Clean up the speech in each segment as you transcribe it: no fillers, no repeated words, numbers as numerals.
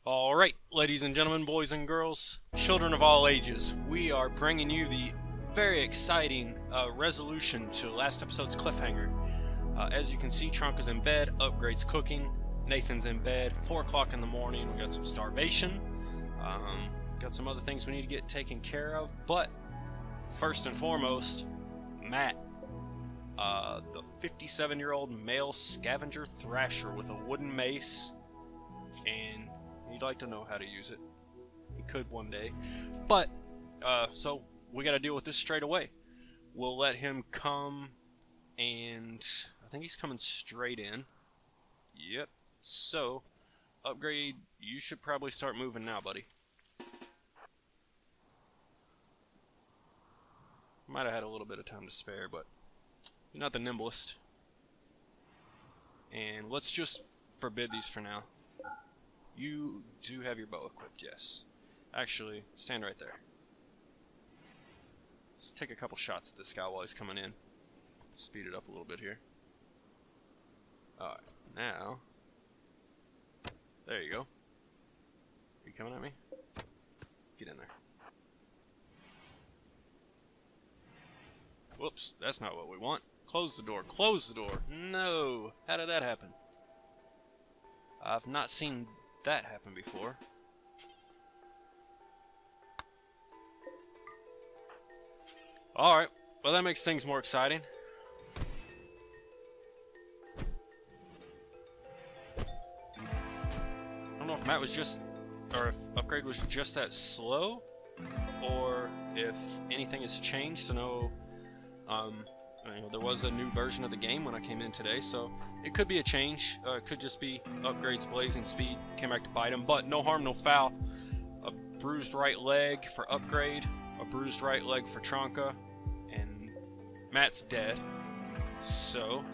Alright, ladies and gentlemen, boys and girls, children of all ages, we are bringing you the very exciting resolution to last episode's cliffhanger. As you can see, Trunk is in bed, Upgrade's cooking, Nathan's in bed, 4 o'clock in the morning, we got some starvation, got some other things we need to get taken care of, but first and foremost, Matt, the 57-year-old male scavenger thrasher with a wooden mace, and he'd like to know how to use it. He could one day. But, so we gotta deal with this straight away. We'll let him come, and I think he's coming straight in. Yep. So, Upgrade, you should probably start moving now, buddy. Might have had a little bit of time to spare, but you're not the nimblest. And let's just forbid these for now. You do have your bow equipped, yes. Actually, stand right there. Let's take a couple shots at this guy while he's coming in. Speed it up a little bit here. Alright, now... There you go. Are you coming at me? Get in there. Whoops, that's not what we want. Close the door. Close the door. No! How did that happen? I've not seen that happen before. Alright, well that makes things more exciting. I don't know if Matt was just, or if Upgrade was just that slow, or if anything has changed to know, you know, there was a new version of the game when I came in today, so it could be a change. It could just be Upgrade's blazing speed came back to bite him, but no harm, no foul. A bruised right leg for Upgrade, a bruised right leg for Tronka, and Matt's dead. So,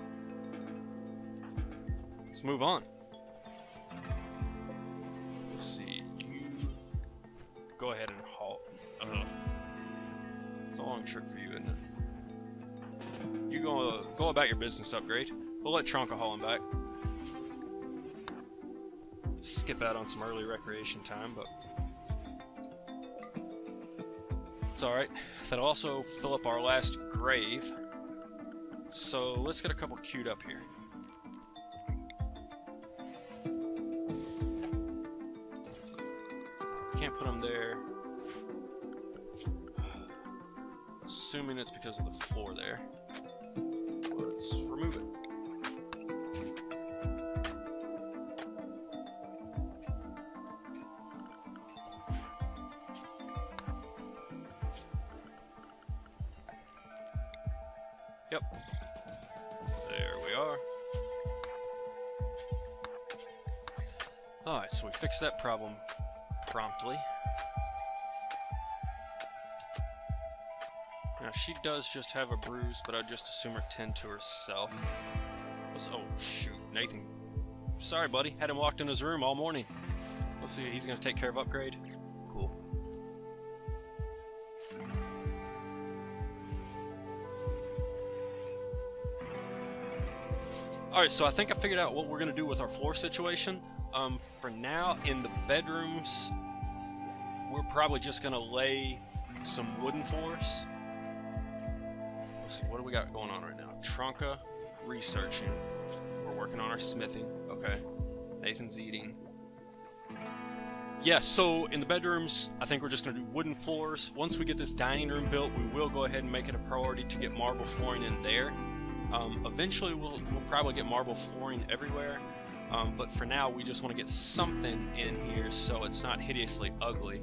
let's move on. Let's see, you go ahead and halt. It's a long trip for you, isn't it? You go about your business, Upgrade. We'll let Tronka haul him back. Skip out on some early recreation time, but it's alright. That'll also fill up our last grave. So let's get a couple queued up here. Can't put them there. Assuming it's because of the floor there. Let's remove it. Yep. There we are. Alright, so we fixed that problem promptly. Now, she does just have a bruise, but I'd just assume her tend to herself. Oh, shoot. Nathan. Sorry, buddy. Had him locked in his room all morning. Let's see. He's going to take care of Upgrade. Cool. Alright, so I think I figured out what we're going to do with our floor situation. For now, in the bedrooms, we're probably just going to lay some wooden floors. Let's see, what do we got going on right now? Tronka, researching. We're working on our smithing. Okay. Nathan's eating. Yeah, so in the bedrooms, I think we're just going to do wooden floors. Once we get this dining room built, we will go ahead and make it a priority to get marble flooring in there. Eventually, we'll probably get marble flooring everywhere. But for now, we just want to get something in here so it's not hideously ugly.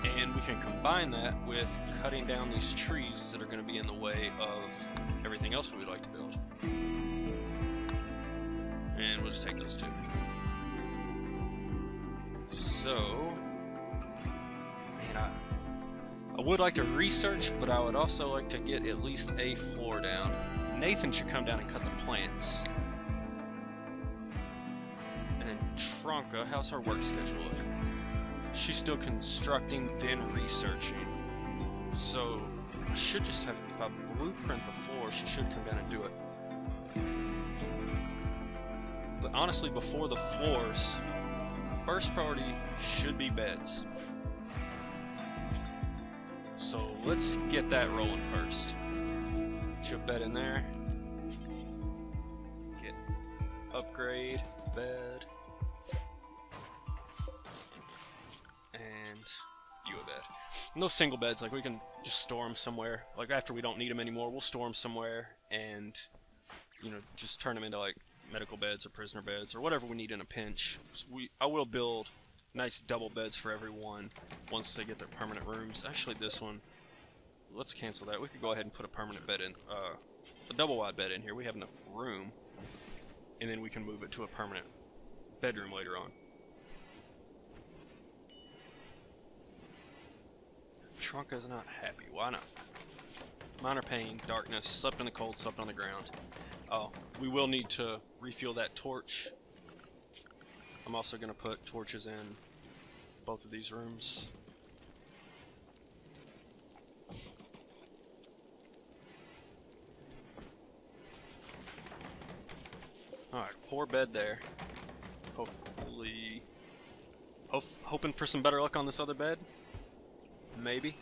And we can combine that with cutting down these trees that are going to be in the way of everything else we would like to build. And we'll just take those two. So, man, I would like to research, but I would also like to get at least a floor down. Nathan should come down and cut the plants. And then Tronka, how's her work schedule look? She's still constructing, then researching. So, I should just have, if I blueprint the floor, she should come down and do it. But honestly, before the floors, first priority should be beds. So let's get that rolling first. Get your bed in there. Get upgrade, bed. And you a bed. And those single beds, like we can just store them somewhere. Like after we don't need them anymore, we'll store them somewhere and, you know, just turn them into like medical beds or prisoner beds or whatever we need in a pinch. So I will build nice double beds for everyone once they get their permanent rooms. Actually, this one, let's cancel that. We could go ahead and put a permanent bed in, a double wide bed in here. We have enough room, and then we can move it to a permanent bedroom later on. Trunka's not happy. Why not? Minor pain, darkness, slept in the cold, slept on the ground. Oh, we will need to refuel that torch. I'm also going to put torches in both of these rooms. Alright, poor bed there. Hopefully... hoping for some better luck on this other bed? Maybe.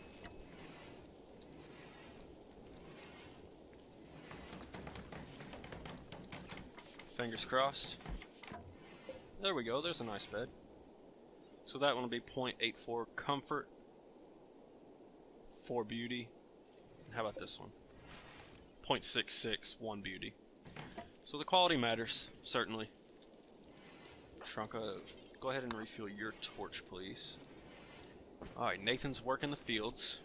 Fingers crossed. There we go, there's a nice bed. So that one will be 0.84 comfort, 4 beauty. How about this one? 0.66, 1 beauty. So the quality matters, certainly. Trunka, go ahead and refuel your torch, please. Alright, Nathan's working the fields.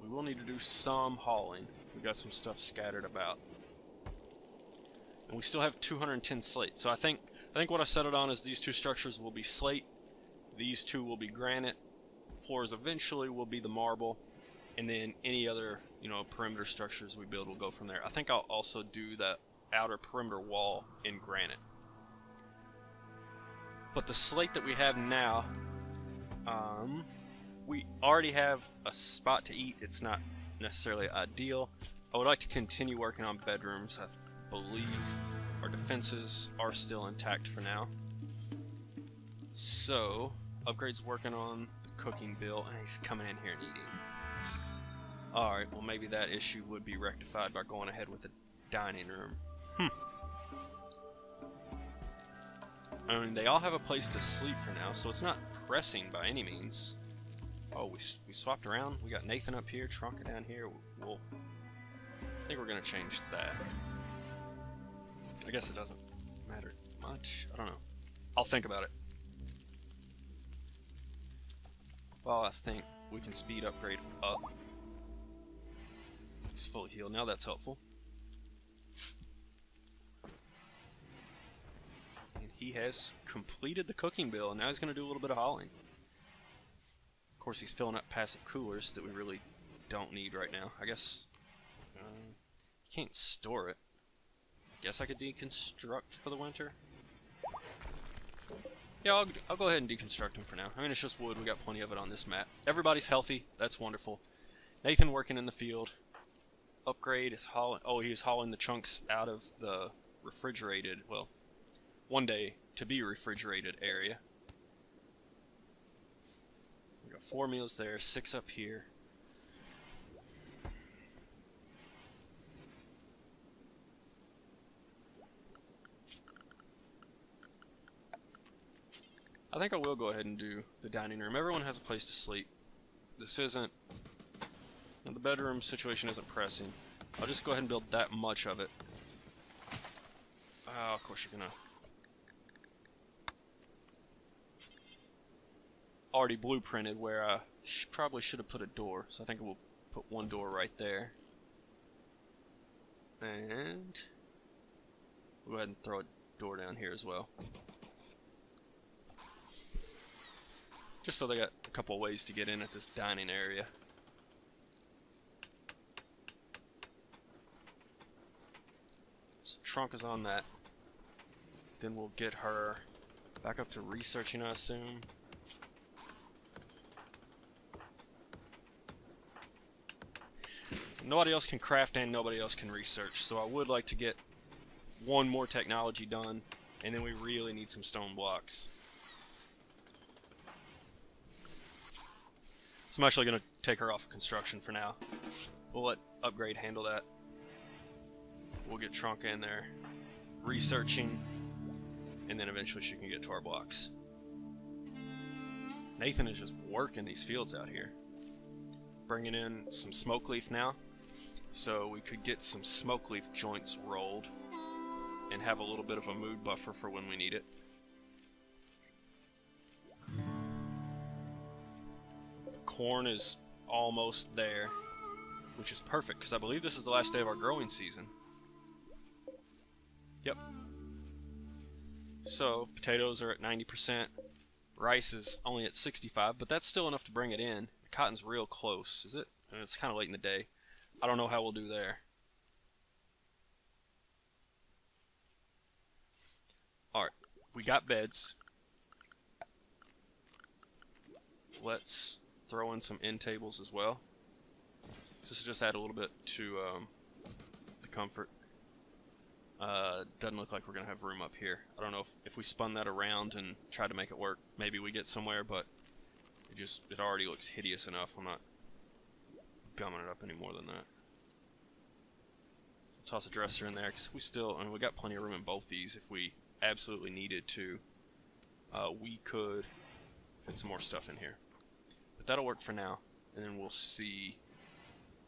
We will need to do some hauling. We got some stuff scattered about. And we still have 210 slate. So I think what I settled on is these two structures will be slate. These two will be granite. Floors eventually will be the marble. And then any other, you know, perimeter structures we build will go from there. I think I'll also do the outer perimeter wall in granite. But the slate that we have now, we already have a spot to eat. It's not necessarily ideal. I would like to continue working on bedrooms. I believe our defenses are still intact for now. So, Upgrade's working on the cooking bill, and he's coming in here and eating. Alright, well maybe that issue would be rectified by going ahead with the dining room. I mean, they all have a place to sleep for now, so it's not pressing by any means. Oh, we swapped around. We got Nathan up here, Trunka down here. I think we're going to change that. I guess it doesn't matter much. I don't know. I'll think about it. Well, I think we can speed Upgrade up. He's fully healed. Now that's helpful. And he has completed the cooking bill, and now he's going to do a little bit of hauling. Of course, he's filling up passive coolers that we really don't need right now. I guess you can't store it. Guess I could deconstruct for the winter. Yeah, I'll go ahead and deconstruct them for now. I mean, it's just wood. We got plenty of it on this map. Everybody's healthy. That's wonderful. Nathan working in the field. Upgrade is hauling. Oh, he's hauling the chunks out of the refrigerated, well, one day to be refrigerated area. We got 4 meals there, 6 up here. I think I will go ahead and do the dining room. Everyone has a place to sleep. This isn't... the bedroom situation isn't pressing. I'll just go ahead and build that much of it. Of course you're gonna... already blueprinted where I probably should have put a door. So I think we'll put one door right there. And... we'll go ahead and throw a door down here as well. Just so they got a couple of ways to get in at this dining area. So Trunk is on that. Then we'll get her back up to researching, I assume. Nobody else can craft and nobody else can research, so I would like to get one more technology done, and then we really need some stone blocks. So I'm actually going to take her off of construction for now. We'll let Upgrade handle that. We'll get Trunka in there researching, and then eventually she can get to our blocks. Nathan is just working these fields out here. Bringing in some smoke leaf now, so we could get some smoke leaf joints rolled and have a little bit of a mood buffer for when we need it. Corn is almost there, which is perfect because I believe this is the last day of our growing season. Yep. So potatoes are at 90%. Rice is only at 65%, but that's still enough to bring it in. The cotton's real close, is it? And it's kind of late in the day. I don't know how we'll do there. Alright, we got beds. Let's throw in some end tables as well. This will just add a little bit to the comfort. Doesn't look like we're going to have room up here. I don't know if we spun that around and tried to make it work, maybe we get somewhere, but it already looks hideous enough. I'm not gumming it up any more than that. Toss a dresser in there, because we got plenty of room in both these. If we absolutely needed to, we could fit some more stuff in here. But that'll work for now, and then we'll see.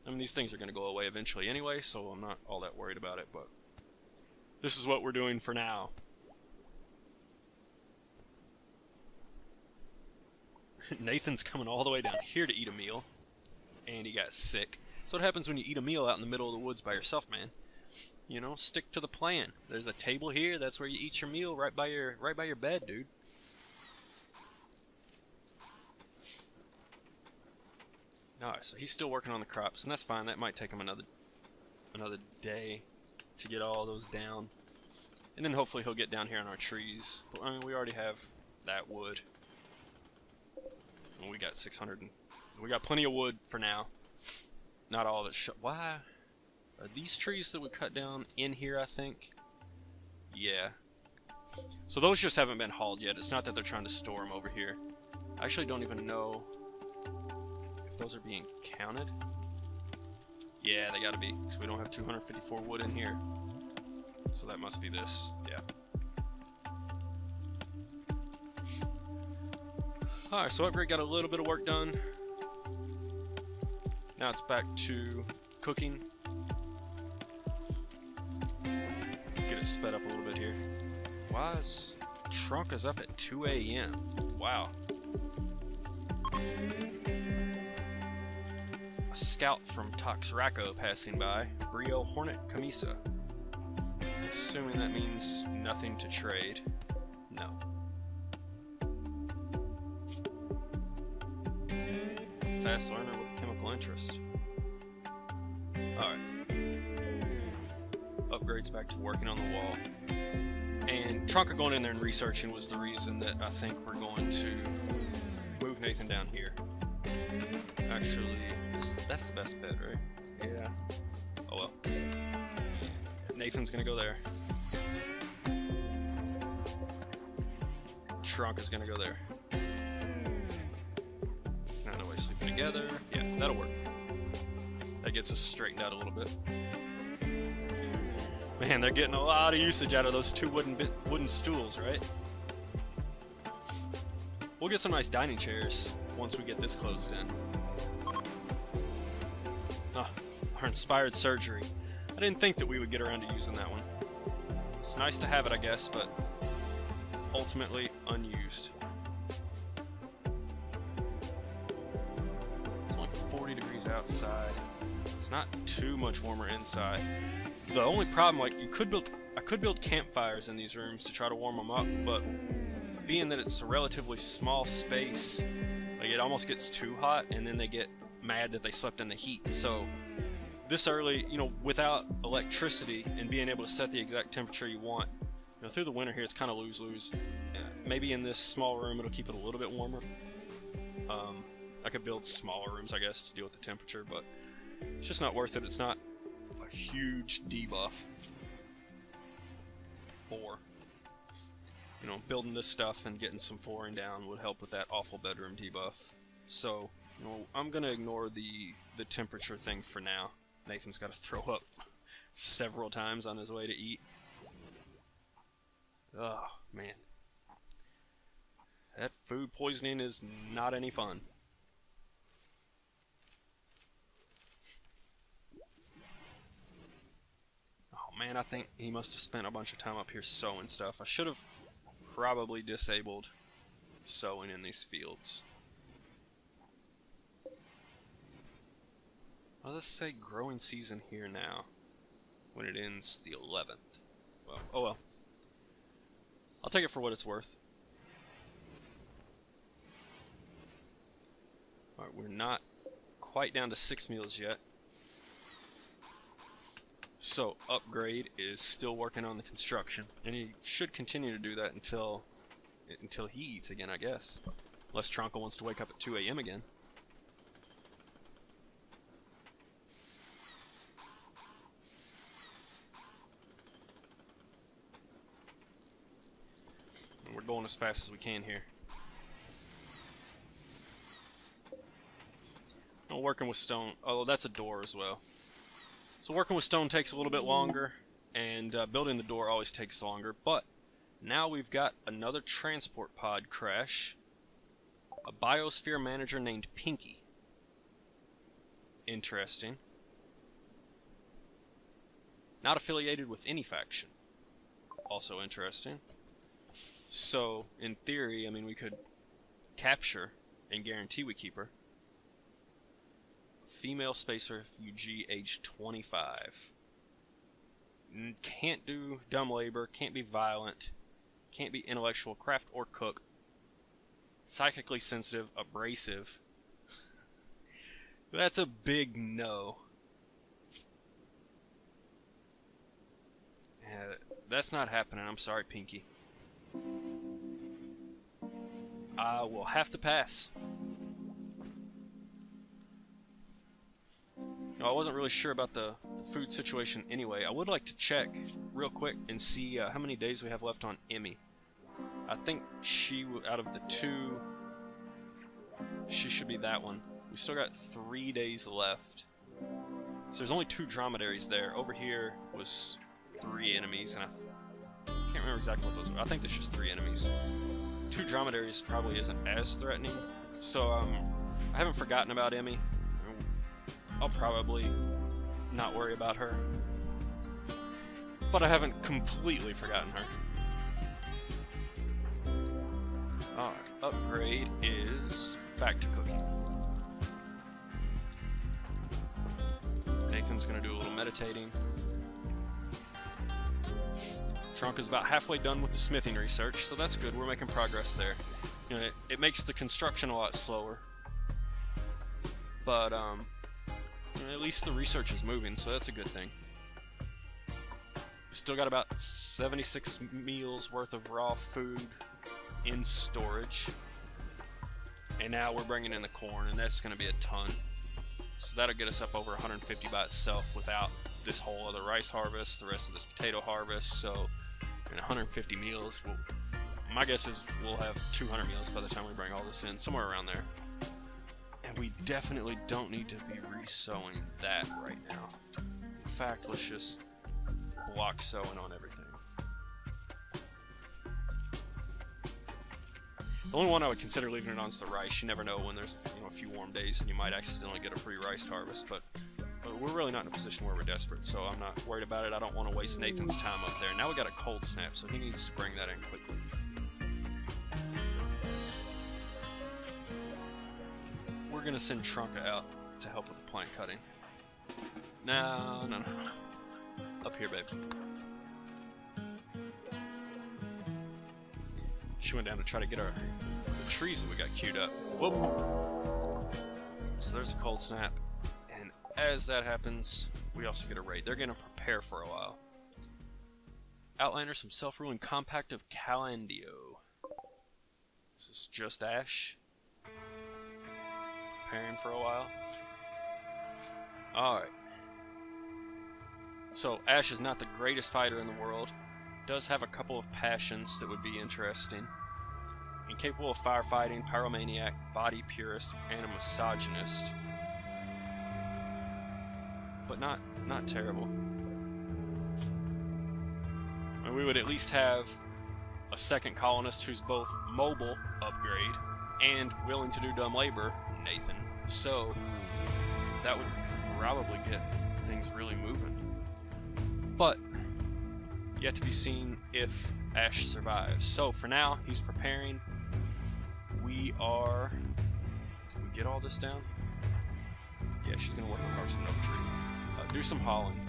I mean, these things are going to go away eventually anyway, so I'm not all that worried about it, but this is what we're doing for now. Nathan's coming all the way down here to eat a meal, and he got sick. That's what happens when you eat a meal out in the middle of the woods by yourself, man. You know, stick to the plan. There's a table here. That's where you eat your meal, right by your bed, dude. Alright, so he's still working on the crops, and that's fine. That might take him another day to get all those down. And then hopefully he'll get down here on our trees. But, I mean, we already have that wood. And we got 600. We got plenty of wood for now. Not all of it. Why? Are these trees that we cut down in here, I think? Yeah. So those just haven't been hauled yet. It's not that they're trying to store them over here. I actually don't even know if those are being counted. Yeah, they gotta be, because we don't have 254 wood in here. So that must be this, yeah. Alright, so Upgrade got a little bit of work done. Now it's back to cooking. Get it sped up a little bit here. Why is Trunka's up at 2 a.m.? Wow. A scout from Toxraco passing by. Brio Hornet Camisa. Assuming that means nothing to trade. No. Fast learner with a chemical interest. Alright. Upgrade's back to working on the wall. And Trunka going in there and researching was the reason that I think we're going to move Nathan down here. Actually, that's the best bed, right? Yeah. Oh well. Nathan's gonna go there. Trunka's gonna go there. There's not no way sleeping together. Yeah, that'll work. That gets us straightened out a little bit. Man, they're getting a lot of usage out of those two wooden stools, right? We'll get some nice dining chairs once we get this closed in. Ah, our inspired surgery. I didn't think that we would get around to using that one. It's nice to have it, I guess, but ultimately unused. It's only 40 degrees outside. It's not too much warmer inside. The only problem, like, I could build campfires in these rooms to try to warm them up, but being that it's a relatively small space, like, it almost gets too hot, and then they get mad that they slept in the heat. So this early, you know, without electricity and being able to set the exact temperature you want, you know, through the winter here it's kind of lose-lose. Maybe in this small room it'll keep it a little bit warmer. I could build smaller rooms, I guess, to deal with the temperature, but it's just not worth it. It's not a huge debuff. 4. You know, building this stuff and getting some flooring down would help with that awful bedroom debuff. So You know, I'm gonna ignore the temperature thing for now. Nathan's got to throw up several times on his way to eat. Oh, man. That food poisoning is not any fun. Oh, man, I think he must have spent a bunch of time up here sowing stuff. I should have probably disabled sowing in these fields. Well, let's say growing season here now, when it ends the 11th. Well, oh well. I'll take it for what it's worth. Alright, we're not quite down to 6 meals yet. So, Upgrade is still working on the construction, and he should continue to do that until he eats again, I guess. Unless Tronka wants to wake up at 2 a.m. again. We're going as fast as we can here. Working with stone, oh, that's a door as well. So working with stone takes a little bit longer, and building the door always takes longer. But now we've got another transport pod crash. A biosphere manager named Pinky. Interesting. Not affiliated with any faction. Also interesting. So, in theory, I mean, we could capture and guarantee we keep her. Female space refugee, age 25. Can't do dumb labor, can't be violent, can't be intellectual, craft, or cook. Psychically sensitive, abrasive. That's a big no. That's not happening, I'm sorry, Pinky. I will have to pass. I wasn't really sure about the food situation anyway. I would like to check real quick and see how many days we have left on Emmy. I think she, out of the two, she should be that one. We still got 3 days left. So there's only 2 dromedaries there. Over here was 3 enemies, and I can't remember exactly what those were. I think there's just 3 enemies. 2 dromedaries probably isn't as threatening. So I haven't forgotten about Emmy. I'll probably not worry about her. But I haven't completely forgotten her. Alright, upgrade is back to cooking. Nathan's gonna do a little meditating. Tronka's about halfway done with the smithing research, so that's good. We're making progress there. You know, it makes the construction a lot slower. But, at least the research is moving, so that's a good thing. We still got about 76 meals worth of raw food in storage. And now we're bringing in the corn, and that's going to be a ton. So that'll get us up over 150 by itself without this whole other rice harvest, the rest of this potato harvest. So, 150 meals. My guess is we'll have 200 meals by the time we bring all this in, somewhere around there. And we definitely don't need to be re-sowing that right now. In fact, let's just block sowing on everything. The only one I would consider leaving it on is the rice. You never know when there's a few warm days and you might accidentally get a free rice harvest, but we're really not in a position where we're desperate, so I'm not worried about it. I don't want to waste Nathan's time up there. Now we got a cold snap, so he needs to bring that in quickly. We're gonna send Tronka out to help with the plant cutting. No. Up here, babe. She went down to try to get the trees that we got queued up. Whoop! So there's a cold snap. And as that happens, we also get a raid. They're gonna prepare for a while. Outlander, some self-ruling compact of Calandio. This is just Ash. Preparing for a while. Alright. So, Ash is not the greatest fighter in the world. Does have a couple of passions that would be interesting. incapable of firefighting, pyromaniac, body purist, and a misogynist. But not terrible. And we would at least have a second colonist who's both mobile, upgrade, and willing to do dumb labor, Nathan. So that would probably get things really moving. But yet to be seen if Ash survives. So for now, he's preparing. We are... Can we get all this down? Yeah, she's going to work on Carson Oak Tree. Do some hauling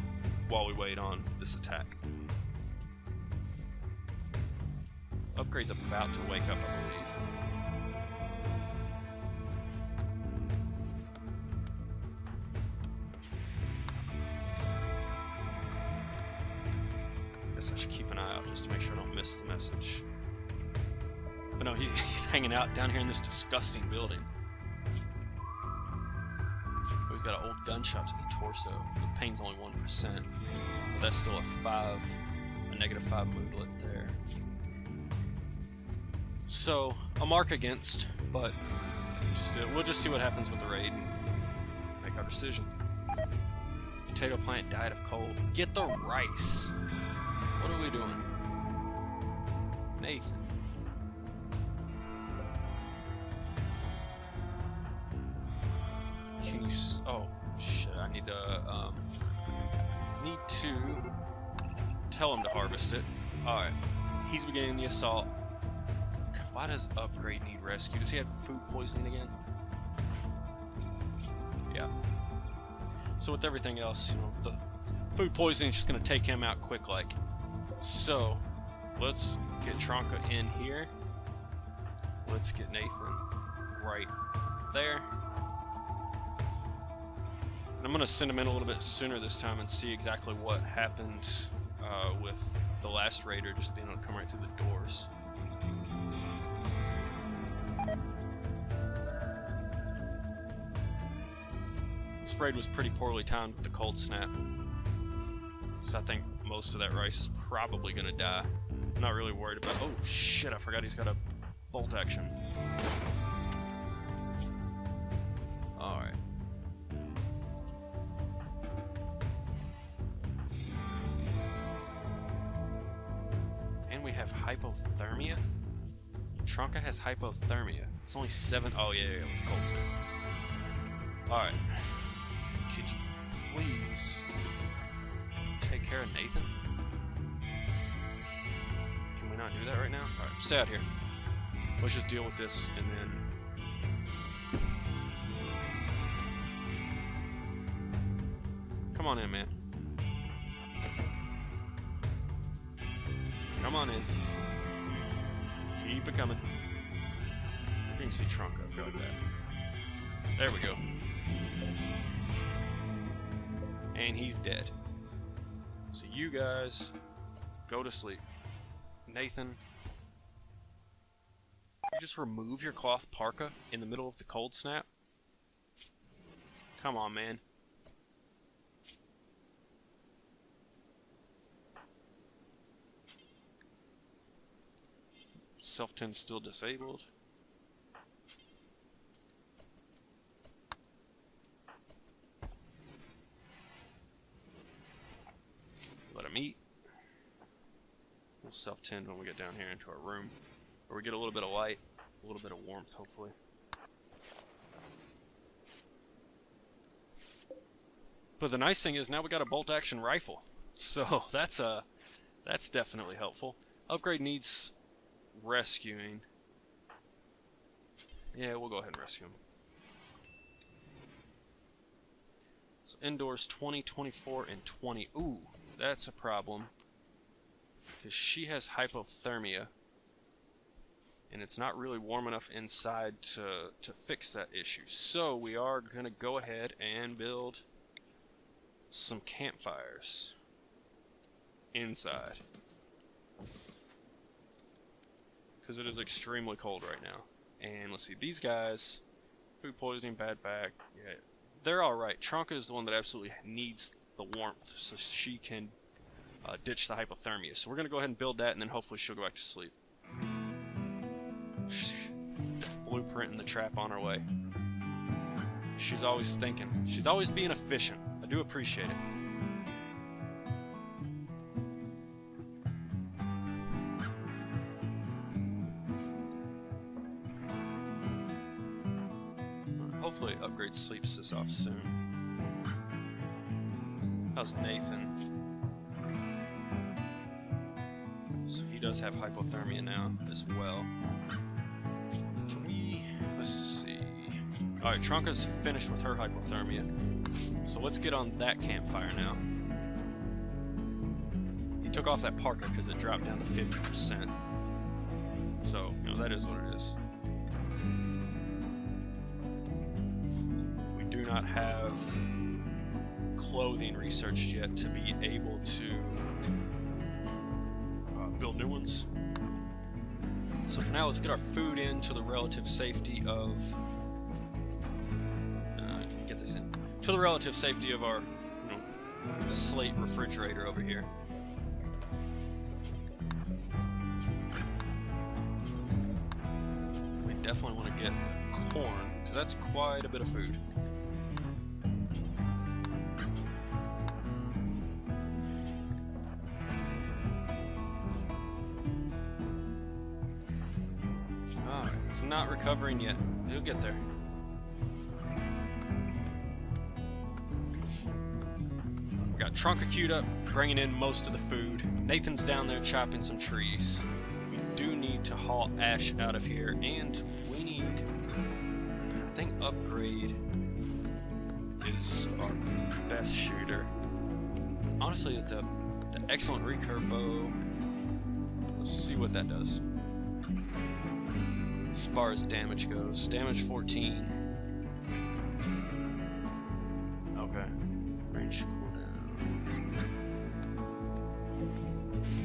while we wait on this attack. Upgrade's about to wake up, I believe. Guess I should keep an eye out just to make sure I don't miss the message. But no, he's hanging out down here in this disgusting building. He's got an old gunshot to the torso. The pain's only 1%. But that's still a -5 moodlet there. So, a mark against, but still, we'll just see what happens with the raid and make our decision. Potato plant died of cold. Get the rice! What are we doing? Nathan. Can you... Oh, shit, I need to tell him to harvest it. Alright. He's beginning the assault. Why does Upgrade need rescue? Does he have food poisoning again? Yeah. So with everything else, you know, the food poisoning is just going to take him out quick like. So, let's get Tronka in here. Let's get Nathan right there. And I'm going to send him in a little bit sooner this time and see exactly what happened with the last raider just being able to come right through the doors. This raid was pretty poorly timed with the cold snap. So I think most of that rice is probably going to die. I'm not really worried about... Oh shit, I forgot he's got a bolt action. Alright. And we have hypothermia? Tronka has hypothermia. It's only 7... Oh yeah, with the cold snap. Alright. Could you please take care of Nathan? Can we not do that right now? Alright, stay out here. Let's just deal with this and then... Come on in, man. Come on in. Keep it coming. You can see Tronka up like that. There we go. And he's dead. So you guys go to sleep. Nathan, you just remove your cloth parka in the middle of the cold snap? Come on, man. Self-tend still disabled. Let him eat. We'll self-tend when we get down here into our room, where we get a little bit of light, a little bit of warmth, hopefully. But the nice thing is now we got a bolt-action rifle, so that's definitely helpful. Upgrade needs rescuing. Yeah, we'll go ahead and rescue him. So indoors 20, 24, and 20. Ooh. That's a problem, because she has hypothermia, and it's not really warm enough inside to fix that issue. So we are going to go ahead and build some campfires inside, because it is extremely cold right now. And let's see, these guys, food poisoning, bad back, yeah, they're alright. Tronka is the one that absolutely needs the warmth so she can ditch the hypothermia. So we're going to go ahead and build that, and then hopefully she'll go back to sleep. blueprinting the trap on her way. She's always thinking. She's always being efficient. I do appreciate it. Hopefully Upgrade sleeps this off soon. How's Nathan? So he does have hypothermia now as well. Can we... let's see... Alright, Trunka's finished with her hypothermia. So let's get on that campfire now. He took off that parka because it dropped down to 50%. So, you know, that is what it is. We do not have clothing researched yet to be able to build new ones. So for now, let's get our food into the relative safety of... get this in. To the relative safety of our, you know, slate refrigerator over here. We definitely want to get corn, because that's quite a bit of food. Alright, it's not recovering yet. He'll get there. We got Trunka queued up, bringing in most of the food. Nathan's down there chopping some trees. We do need to haul ash out of here, and we need, I think, Upgrade is our best shooter. Honestly, the excellent recurve bow, let's see what that does. As far as damage goes, damage 14. Okay, range cooldown.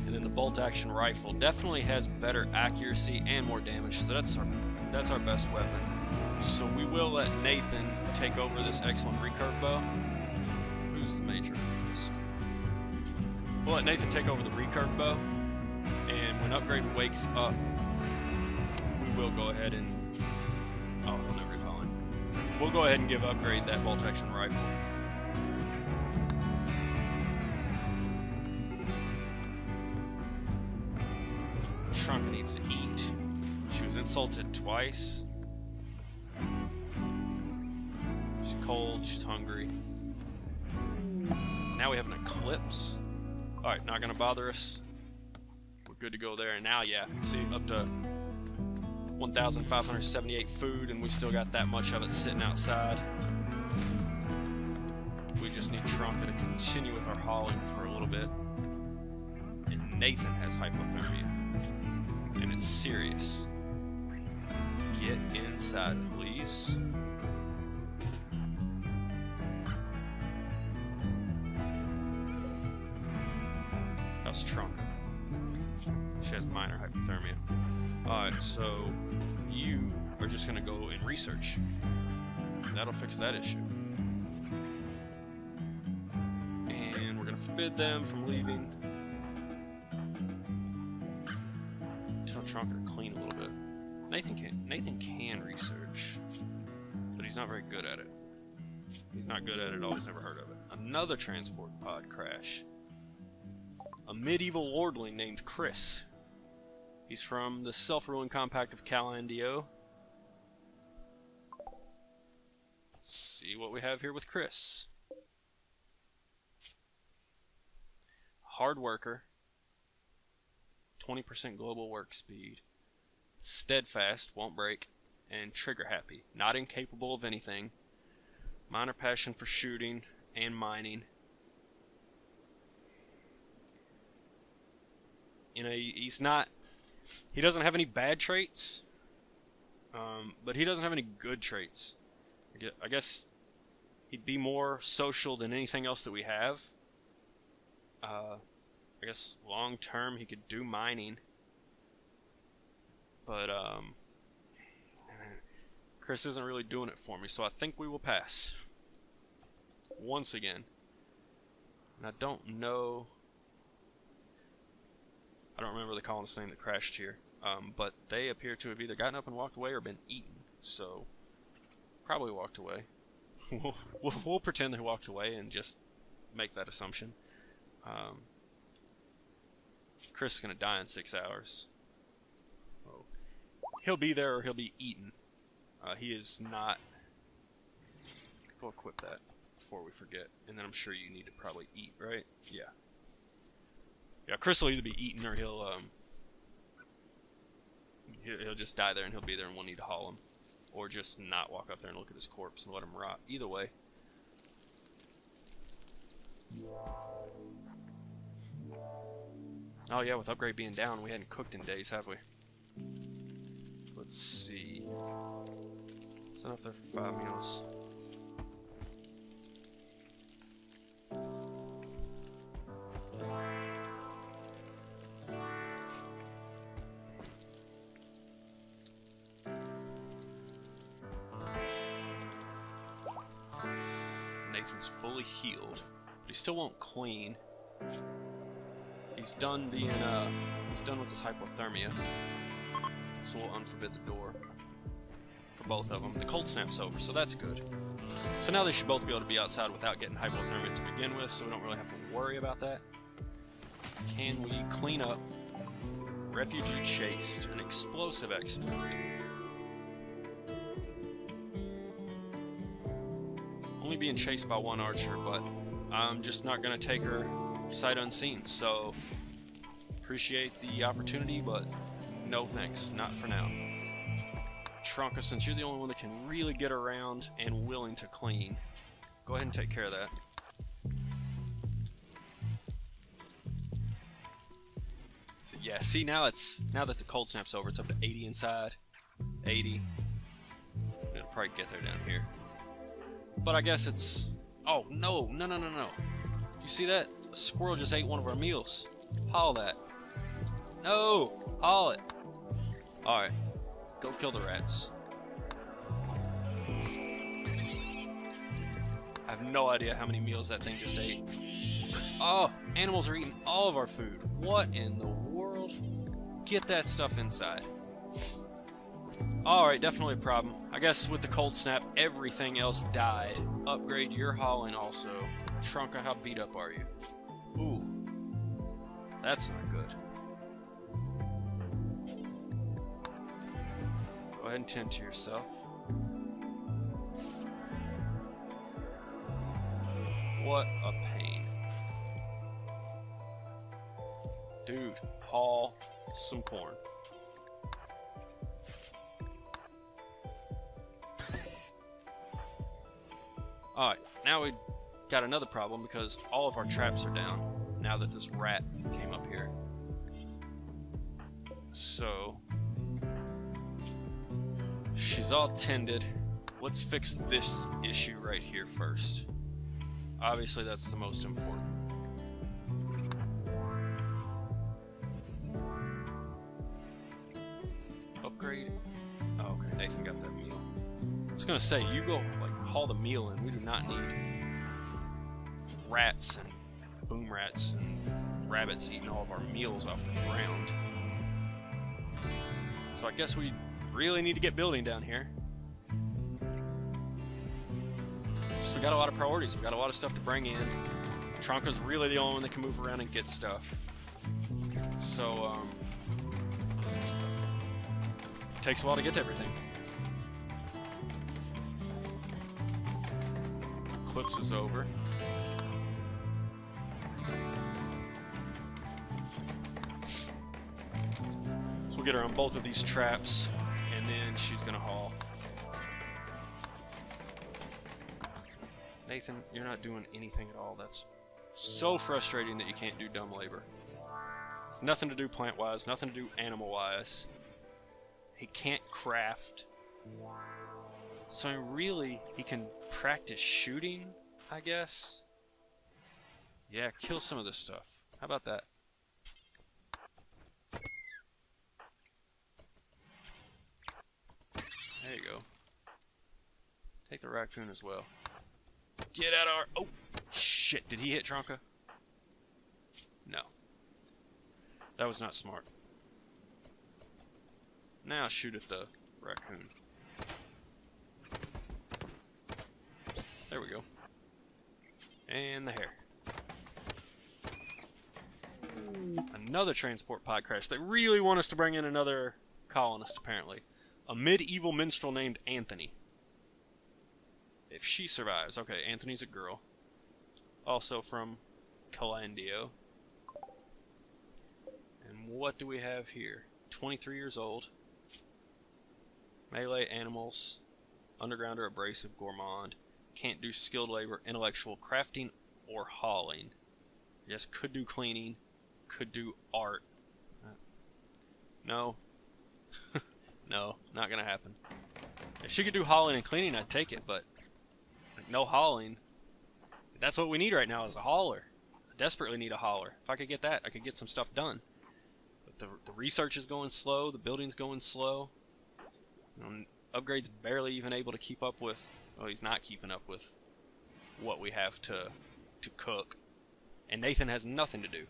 And then the bolt action rifle definitely has better accuracy and more damage, so that's our best weapon. So we will let Nathan take over this excellent recurve bow. Who's the major risk? We'll let Nathan take over the recurve bow, and when Upgrade wakes up, we'll go ahead and... oh, he'll never recall him. We'll go ahead and give Upgrade that bolt action rifle. Trunka needs to eat. She was insulted twice. She's cold, she's hungry. Now we have an eclipse. Alright, not gonna bother us. We're good to go there. And now, yeah, see, up to 1,578 food, and we still got that much of it sitting outside. We just need Trunka to continue with our hauling for a little bit. And Nathan has hypothermia. And it's serious. Get inside, please. How's Trunka? She has minor hypothermia. Alright, so you are just going to go and research. That'll fix that issue. And we're going to forbid them from leaving. Tell Trunka to clean a little bit. Nathan can research, but he's not very good at it. He's not good at it at all. He's never heard of it. Another transport pod crash. A medieval lordling named Chris. He's from the self-ruling compact of Calandio. Let's see what we have here with Chris. Hard worker. 20% global work speed. Steadfast, won't break. And trigger happy. Not incapable of anything. Minor passion for shooting and mining. You know, he's not... he doesn't have any bad traits, but he doesn't have any good traits. I guess he'd be more social than anything else that we have. I guess long term he could do mining, but Chris isn't really doing it for me, so I think we will pass once again. And I don't know... I don't remember the colonist's name that crashed here, but they appear to have either gotten up and walked away or been eaten. so probably walked away. we'll pretend they walked away and just make that assumption. Chris is going to die in 6 hours. Oh. He'll be there or he'll be eaten. He is not... Go equip that before we forget. And then I'm sure you need to probably eat, right? Yeah. Yeah, Chris will either be eaten or he'll just die there and he'll be there and we'll need to haul him. Or just not walk up there and look at his corpse and let him rot. Either way. Oh yeah, with upgrade being down, we hadn't cooked in days, have we? Let's see. It's enough there for 5 meals. Nathan's fully healed, but he still won't clean. He's done being, he's done with his hypothermia. So we'll unforbid the door for both of them. The cold snap's over, so that's good. So now they should both be able to be outside without getting hypothermia to begin with, so we don't really have to worry about that. Can we clean up? Refugee chased, an explosive expert. Only being chased by 1 archer, but I'm just not going to take her sight unseen, so appreciate the opportunity, but no thanks, not for now. Trunka, since you're the only one that can really get around and willing to clean, go ahead and take care of that. So yeah, see, now that the cold snap's over, it's up to 80 inside. 80. It'll probably get there down here. But I guess it's... Oh, no. You see that? A squirrel just ate one of our meals. Haul that. No! Haul it. Alright. Go kill the rats. I have no idea how many meals that thing just ate. Oh, animals are eating all of our food. What in the world? Get that stuff inside. Alright, definitely a problem. I guess with the cold snap, everything else died. Upgrade your hauling also. Trunka, how beat up are you? Ooh. That's not good. Go ahead and tend to yourself. What a pain. Dude, haul some corn. Alright, now we got another problem because all of our traps are down now that this rat came up here. So, she's all tended. Let's fix this issue right here first. Obviously, that's the most important. Upgrade. Oh, okay, Nathan got that meal. I was gonna say, you go like haul the meal in. We do not need rats and boom rats and rabbits eating all of our meals off the ground. So I guess we really need to get building down here. So we got a lot of priorities. We got a lot of stuff to bring in. Trunka's really the only one that can move around and get stuff. So it takes a while to get to everything. Eclipse is over. So we'll get her on both of these traps, and then she's gonna haul. Nathan, you're not doing anything at all. That's so frustrating that you can't do dumb labor. It's nothing to do plant-wise, nothing to do animal-wise. He can't craft. So really, he can practice shooting, I guess? Yeah, kill some of this stuff. How about that? There you go. Take the raccoon as well. Get out of our... Oh, shit. Did he hit Trunka? No. That was not smart. Now shoot at the raccoon. There we go. And the hair. Another transport pod crash. They really want us to bring in another colonist, apparently. A medieval minstrel named Anthony. If she survives. Okay, Anthony's a girl. Also from Calandio. And what do we have here? 23 years old. Melee, animals, underground or abrasive, gourmand. Can't do skilled labor, intellectual, crafting, or hauling. Yes, could do cleaning. Could do art. No. No, not gonna happen. If she could do hauling and cleaning, I'd take it, but no hauling. That's what we need right now is a hauler. I desperately need a hauler. If I could get that, I could get some stuff done. But the research is going slow, the building's going slow. You know, Upgrade's barely even able to keep up with, well, he's not keeping up with what we have to cook. And Nathan has nothing to do.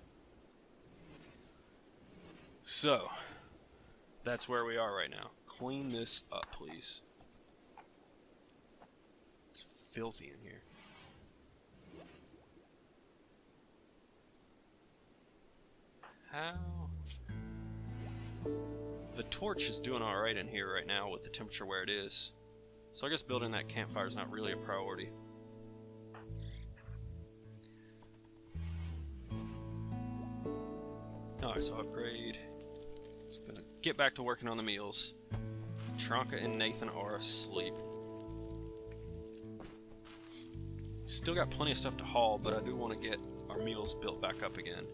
So, that's where we are right now. Clean this up, please. It's filthy in here. How? The torch is doing alright in here right now with the temperature where it is. So I guess building that campfire is not really a priority. Alright, so upgrade. Just gonna get back to working on the meals. Tronka and Nathan are asleep. Still got plenty of stuff to haul, but I do want to get our meals built back up again.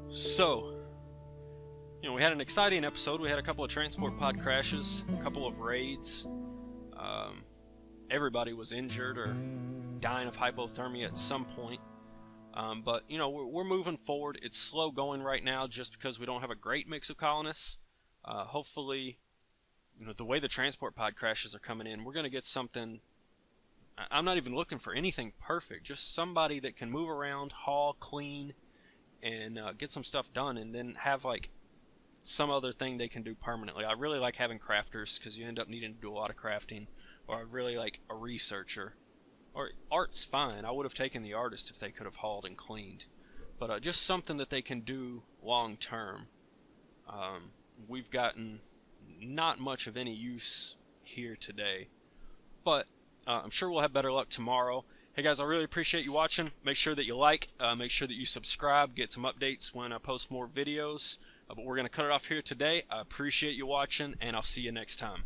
So, you know, we had an exciting episode. We had a couple of transport pod crashes, a couple of raids. Everybody was injured or dying of hypothermia at some point. But, you know, we're moving forward. It's slow going right now just because we don't have a great mix of colonists. Hopefully, you know, the way the transport pod crashes are coming in, we're going to get something. I'm not even looking for anything perfect. Just somebody that can move around, haul, clean, and get some stuff done, and then have, like, some other thing they can do permanently. I really like having crafters because you end up needing to do a lot of crafting. Or I really like a researcher. Or art's fine. I would have taken the artist if they could have hauled and cleaned. But just something that they can do long term. We've gotten not much of any use here today. But I'm sure we'll have better luck tomorrow. Hey guys, I really appreciate you watching. Make sure that you like, make sure that you subscribe, get some updates when I post more videos. But we're going to cut it off here today. I appreciate you watching, and I'll see you next time.